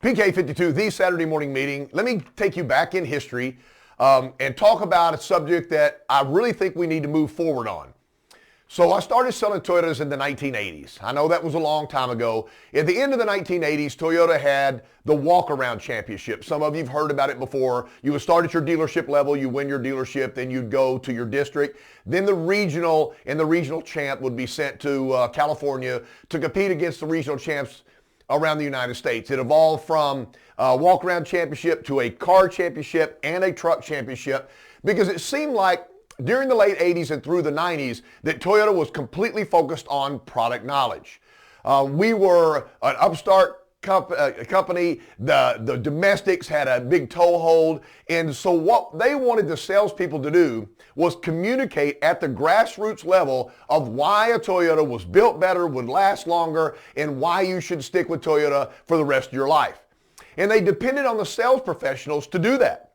PK52, the Saturday morning meeting. Let me take you back in history and talk about a subject that I really think we need to move forward on. So I started selling Toyotas in the 1980s. I know that was a long time ago. At the end of the 1980s, Toyota had the walk-around championship. Some of you have heard about it before. You would start at your dealership level, you win your dealership, then you'd go to your district. Then the regional and the regional champ would be sent to California to compete against the regional champs around the United States. It evolved from a walk-around championship to a car championship and a truck championship because it seemed like during the late 80s and through the 90s that Toyota was completely focused on product knowledge. We were an upstart company. The domestics had a big toehold. And so what they wanted the salespeople to do was communicate at the grassroots level of why a Toyota was built better, would last longer, and why you should stick with Toyota for the rest of your life. And they depended on the sales professionals to do that.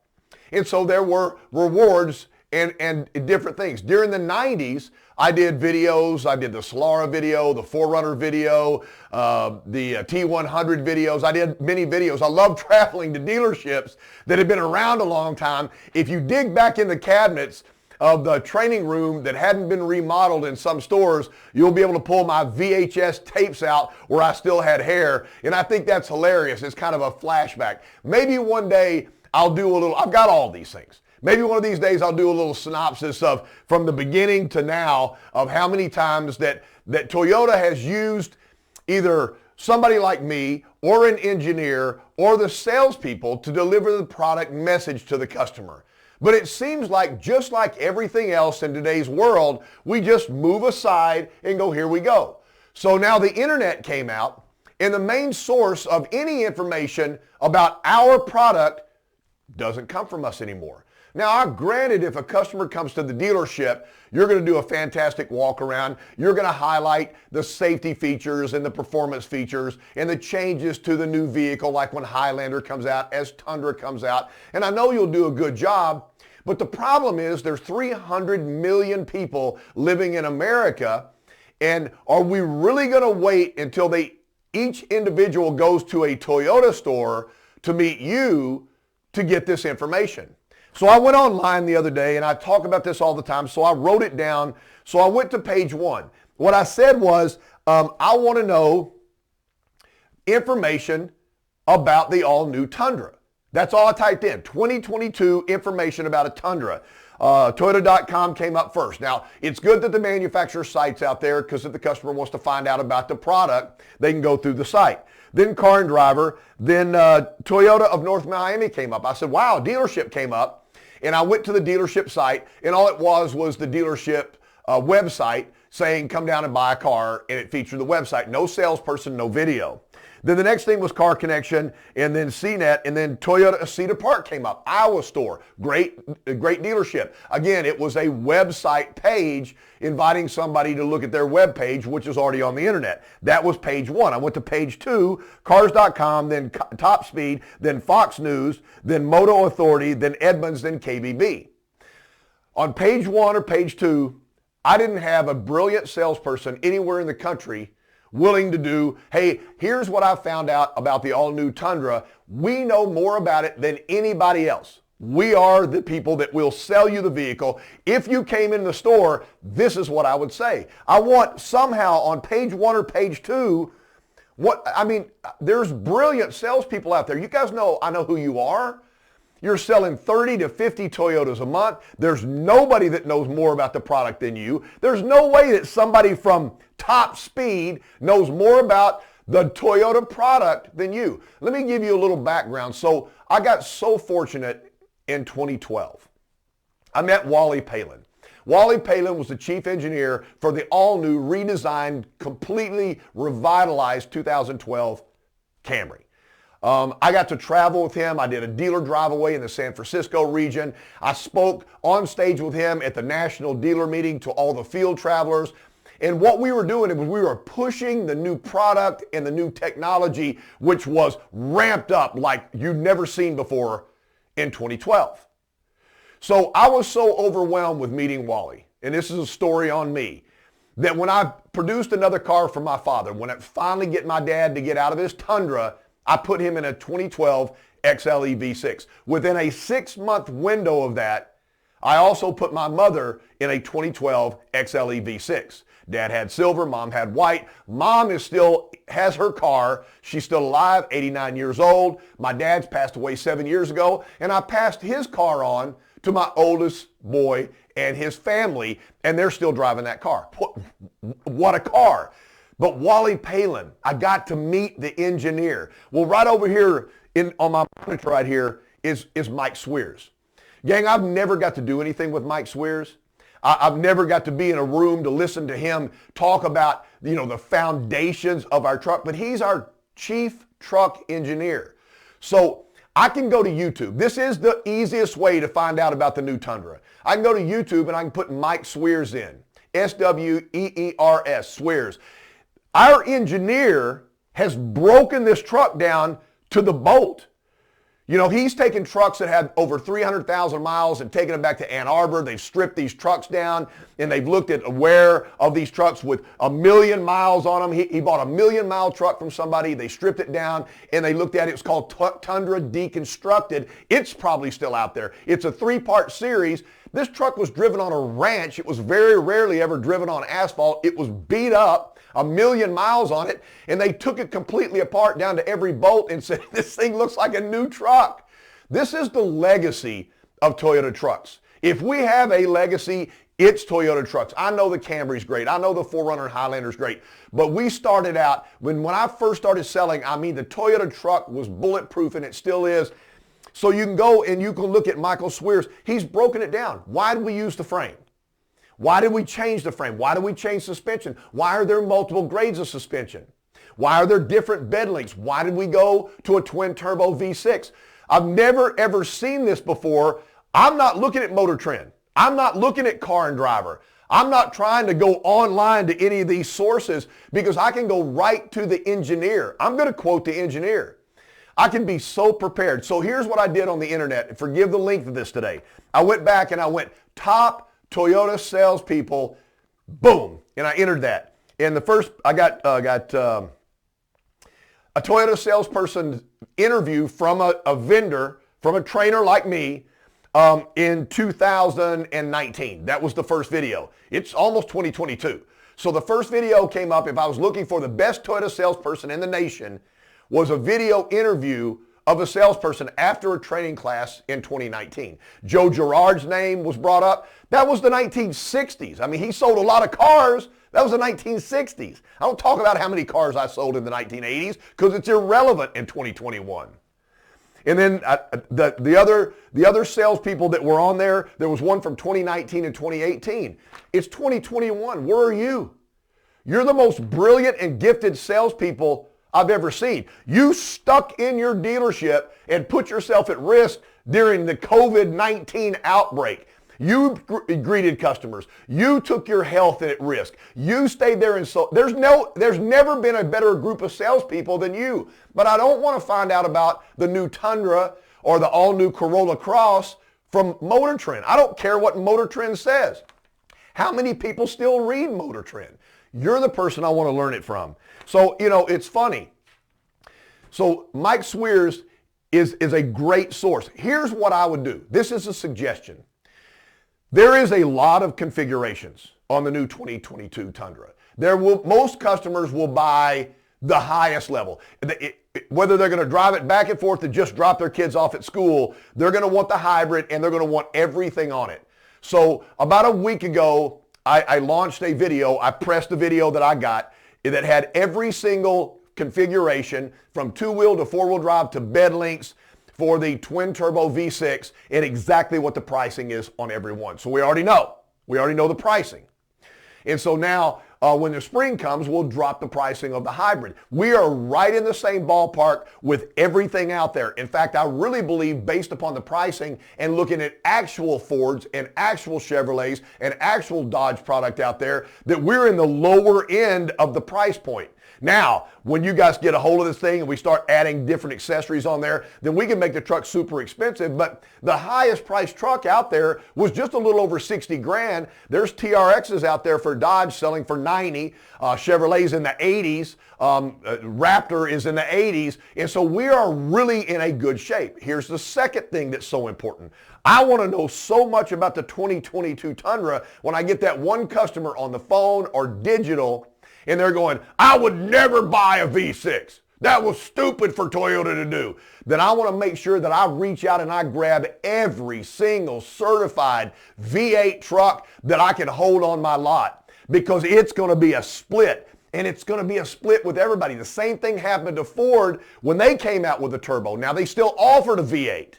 And so there were rewards and different things. During the 90s, I did videos. I did the Solara video, the 4Runner video, the T100 videos. I did many videos. I love traveling to dealerships that have been around a long time. If you dig back in the cabinets of the training room that hadn't been remodeled in some stores, you'll be able to pull my VHS tapes out where I still had hair. And I think that's hilarious. It's kind of a flashback. Maybe one day I'll do a little, I've got all these things. Maybe one of these days I'll do a little synopsis of from the beginning to now of how many times that Toyota has used either somebody like me or an engineer or the salespeople to deliver the product message to the customer. But it seems like just like everything else in today's world, we just move aside and go, here we go. So now the internet came out and the main source of any information about our product doesn't come from us anymore. Now, granted, if a customer comes to the dealership, you're going to do a fantastic walk around. You're going to highlight the safety features and the performance features and the changes to the new vehicle, like when Highlander comes out, as Tundra comes out. And I know you'll do a good job, but the problem is there's 300 million people living in America, and are we really going to wait until each individual goes to a Toyota store to meet you to get this information? So I went online the other day, and I talk about this all the time, so I wrote it down. So I went to page 1. What I said was, I want to know information about the all-new Tundra. That's all I typed in, 2022 information about a Tundra. Toyota.com came up first. Now, it's good that the manufacturer site's out there because if the customer wants to find out about the product, they can go through the site. Then Car and Driver, then Toyota of North Miami came up. I said, wow, dealership came up. And I went to the dealership site, and all it was the dealership website saying, come down and buy a car, and it featured the website. No salesperson, no video. Then the next thing was Car Connection, and then CNET, and then Toyota Cedar Park came up. Iowa store, great dealership. Again, it was a website page inviting somebody to look at their web page, which is already on the internet. That was page 1. I went to page 2, Cars.com, then Top Speed, then Fox News, then Moto Authority, then Edmunds, then KBB. On page 1 or page 2, I didn't have a brilliant salesperson anywhere in the country willing to do, hey, here's what I found out about the all-new Tundra. We know more about it than anybody else. We are the people that will sell you the vehicle. If you came in the store, this is what I would say. I want somehow on page 1 or page 2, there's brilliant salespeople out there. You guys know, I know who you are. You're selling 30 to 50 Toyotas a month. There's nobody that knows more about the product than you. There's no way that somebody from Top Speed knows more about the Toyota product than you. Let me give you a little background. So I got so fortunate in 2012. I met Wally Palin. Wally Palin was the chief engineer for the all-new, redesigned, completely revitalized 2012 Camry. I got to travel with him. I did a dealer drive-away in the San Francisco region. I spoke on stage with him at the national dealer meeting to all the field travelers. And what we were doing was we were pushing the new product and the new technology, which was ramped up like you'd never seen before in 2012. So I was so overwhelmed with meeting Wally, and this is a story on me, that when I produced another car for my father, when it finally get my dad to get out of his Tundra, I put him in a 2012 XLE V6. Within a 6-month window of that, I also put my mother in a 2012 XLE V6. Dad had silver, mom had white. Mom has her car. She's still alive, 89 years old. My dad's passed away 7 years ago, and I passed his car on to my oldest boy and his family, and they're still driving that car. What a car. But Wally Palin, I got to meet the engineer. Well, right over here on my monitor right here is Mike Swears. Gang, I've never got to do anything with Mike Swears. I've never got to be in a room to listen to him talk about, the foundations of our truck, but he's our chief truck engineer. So I can go to YouTube. This is the easiest way to find out about the new Tundra. I can go to YouTube and I can put Mike Swears in. S-W-E-E-R-S, Swears. Our engineer has broken this truck down to the bolt. He's taken trucks that had over 300,000 miles and taken them back to Ann Arbor. They've stripped these trucks down, and they've looked at wear of these trucks with 1 million miles on them. He bought a 1 million-mile truck from somebody. They stripped it down, and they looked at it. It's called Tundra Deconstructed. It's probably still out there. It's a 3-part series. This truck was driven on a ranch. It was very rarely ever driven on asphalt. It was beat up, 1 million miles on it, and they took it completely apart down to every bolt and said, this thing looks like a new truck. This is the legacy of Toyota trucks. If we have a legacy, it's Toyota trucks. I know the Camry's great. I know the 4Runner and Highlander's great. But we started out, when I first started selling, the Toyota truck was bulletproof, and it still is. So you can go and you can look at Michael Swears. He's broken it down. Why did we use the frame? Why did we change the frame? Why did we change suspension? Why are there multiple grades of suspension? Why are there different bed lengths? Why did we go to a twin turbo V6? I've never ever seen this before. I'm not looking at Motor Trend. I'm not looking at Car and Driver. I'm not trying to go online to any of these sources because I can go right to the engineer. I'm going to quote the engineer. I can be so prepared. So here's what I did on the internet. Forgive the length of this today. I went back and I went top Toyota salespeople, boom, and I entered that. And the first, I got a Toyota salesperson interview from a vendor, from a trainer like me, in 2019. That was the first video. It's almost 2022. So the first video came up, if I was looking for the best Toyota salesperson in the nation, was a video interview of a salesperson after a training class in 2019. Joe Girard's name was brought up. That was the 1960s. He sold a lot of cars. That was the 1960s. I don't talk about how many cars I sold in the 1980s because it's irrelevant in 2021. And then the other salespeople that were on there, there was one from 2019 and 2018. It's 2021. Where are you? You're the most brilliant and gifted salespeople I've ever seen. You stuck in your dealership and put yourself at risk during the COVID-19 outbreak. You greeted customers. You took your health at risk. You stayed there and sold. There's never been a better group of salespeople than you. But I don't want to find out about the new Tundra or the all-new Corolla Cross from Motor Trend. I don't care what Motor Trend says. How many people still read Motor Trend? You're the person I want to learn it from. So, it's funny. So Mike Swears is a great source. Here's what I would do. This is a suggestion. There is a lot of configurations on the new 2022 Tundra. Most customers will buy the highest level. Whether they're going to drive it back and forth to just drop their kids off at school, they're going to want the hybrid and they're going to want everything on it. So about a week ago, I launched a video. I pressed the video that I got that had every single configuration from 2-wheel to 4-wheel drive to bed lengths for the twin turbo V6 and exactly what the pricing is on every one. So we already know the pricing. And so now when the spring comes, we'll drop the pricing of the hybrid. We are right in the same ballpark with everything out there. In fact, I really believe based upon the pricing and looking at actual Fords and actual Chevrolets and actual Dodge product out there, that we're in the lower end of the price point. Now, when you guys get a hold of this thing and we start adding different accessories on there, then we can make the truck super expensive. But the highest priced truck out there was just a little over 60 grand. There's TRXs out there for Dodge selling for 90. Chevrolet's in the 80s. Raptor is in the 80s. And so we are really in a good shape. Here's the second thing that's so important. I want to know so much about the 2022 Tundra when I get that one customer on the phone or digital and they're going, I would never buy a V6. That was stupid for Toyota to do. Then I want to make sure that I reach out and I grab every single certified V8 truck that I can hold on my lot, because it's going to be a split, and it's going to be a split with everybody. The same thing happened to Ford when they came out with a turbo. Now they still offered a V8.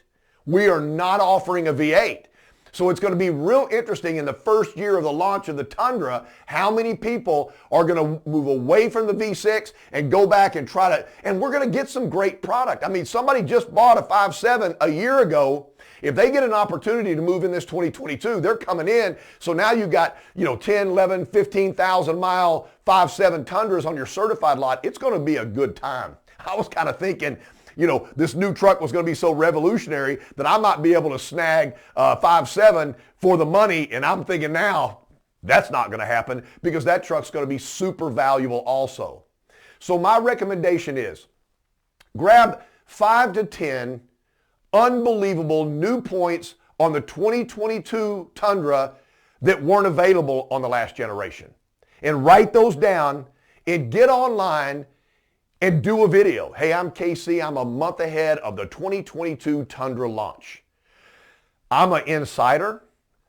We are not offering a V8. So it's going to be real interesting in the first year of the launch of the Tundra, how many people are going to move away from the V6 and go back and try to, and we're going to get some great product. I mean, somebody just bought a 5.7 a year ago. If they get an opportunity to move in this 2022, they're coming in. So now you've got, 10, 11, 15,000 mile 5.7 Tundras on your certified lot. It's going to be a good time. I was kind of thinking, this new truck was going to be so revolutionary that I might be able to snag 5.7 for the money. And I'm thinking now that's not going to happen, because that truck's going to be super valuable also. So my recommendation is grab 5 to 10 unbelievable new points on the 2022 Tundra that weren't available on the last generation, and write those down and get online and do a video. Hey, I'm KC. I'm a month ahead of the 2022 Tundra launch. I'm an insider.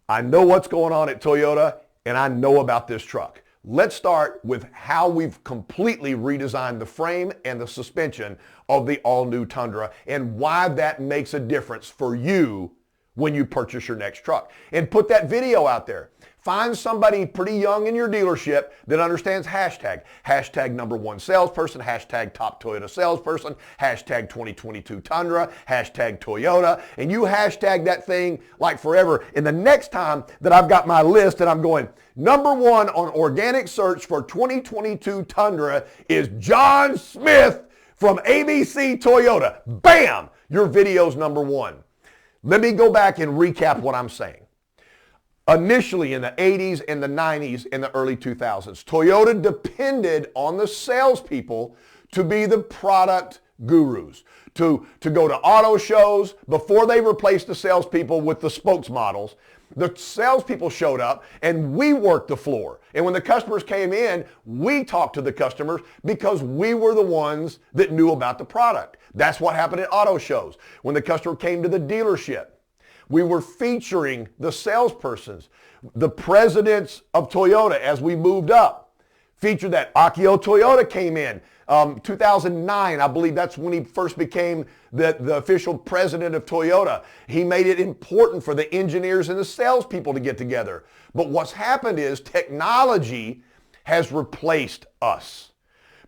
I know what's going on at Toyota, and I know about this truck. Let's start with how we've completely redesigned the frame and the suspension of the all-new Tundra, and why that makes a difference for you when you purchase your next truck. And put that video out there. Find somebody pretty young in your dealership that understands hashtag. Hashtag #1 salesperson, hashtag top Toyota salesperson, hashtag 2022 Tundra, hashtag Toyota, and you hashtag that thing like forever. And the next time that I've got my list and I'm going, #1 on organic search for 2022 Tundra is John Smith from ABC Toyota. Bam! Your video's #1. Let me go back and recap what I'm saying. Initially in the 80s and the 90s and the early 2000s, Toyota depended on the salespeople to be the product gurus, to go to auto shows. Before they replaced the salespeople with the spokesmodels, the salespeople showed up and we worked the floor. And when the customers came in, we talked to the customers because we were the ones that knew about the product. That's what happened at auto shows. When the customer came to the dealership, we were featuring the salespersons, the presidents of Toyota as we moved up. Featured that. Akio Toyoda came in. 2009, I believe that's when he first became the official president of Toyota. He made it important for the engineers and the salespeople to get together. But what's happened is technology has replaced us,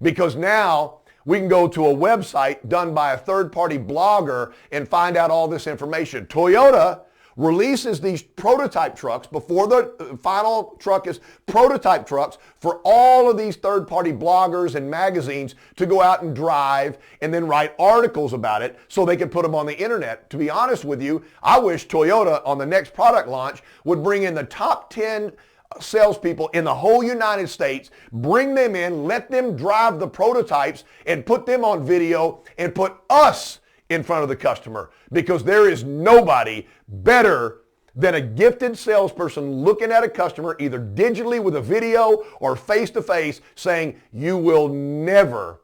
because now we can go to a website done by a third-party blogger and find out all this information. Toyota releases these prototype trucks before the final truck is prototype trucks for all of these third-party bloggers and magazines to go out and drive and then write articles about it so they can put them on the internet. To be honest with you, I wish Toyota on the next product launch would bring in the top 10 salespeople in the whole United States, bring them in, let them drive the prototypes and put them on video and put us in front of the customer, because there is nobody better than a gifted salesperson looking at a customer either digitally with a video or face-to-face saying, you will never,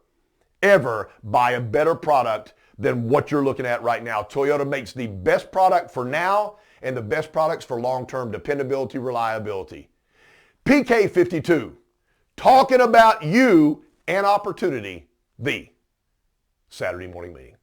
ever buy a better product than what you're looking at right now. Toyota makes the best product for now and the best products for long-term dependability, reliability. PK52, talking about you and opportunity, the Saturday Morning Meeting.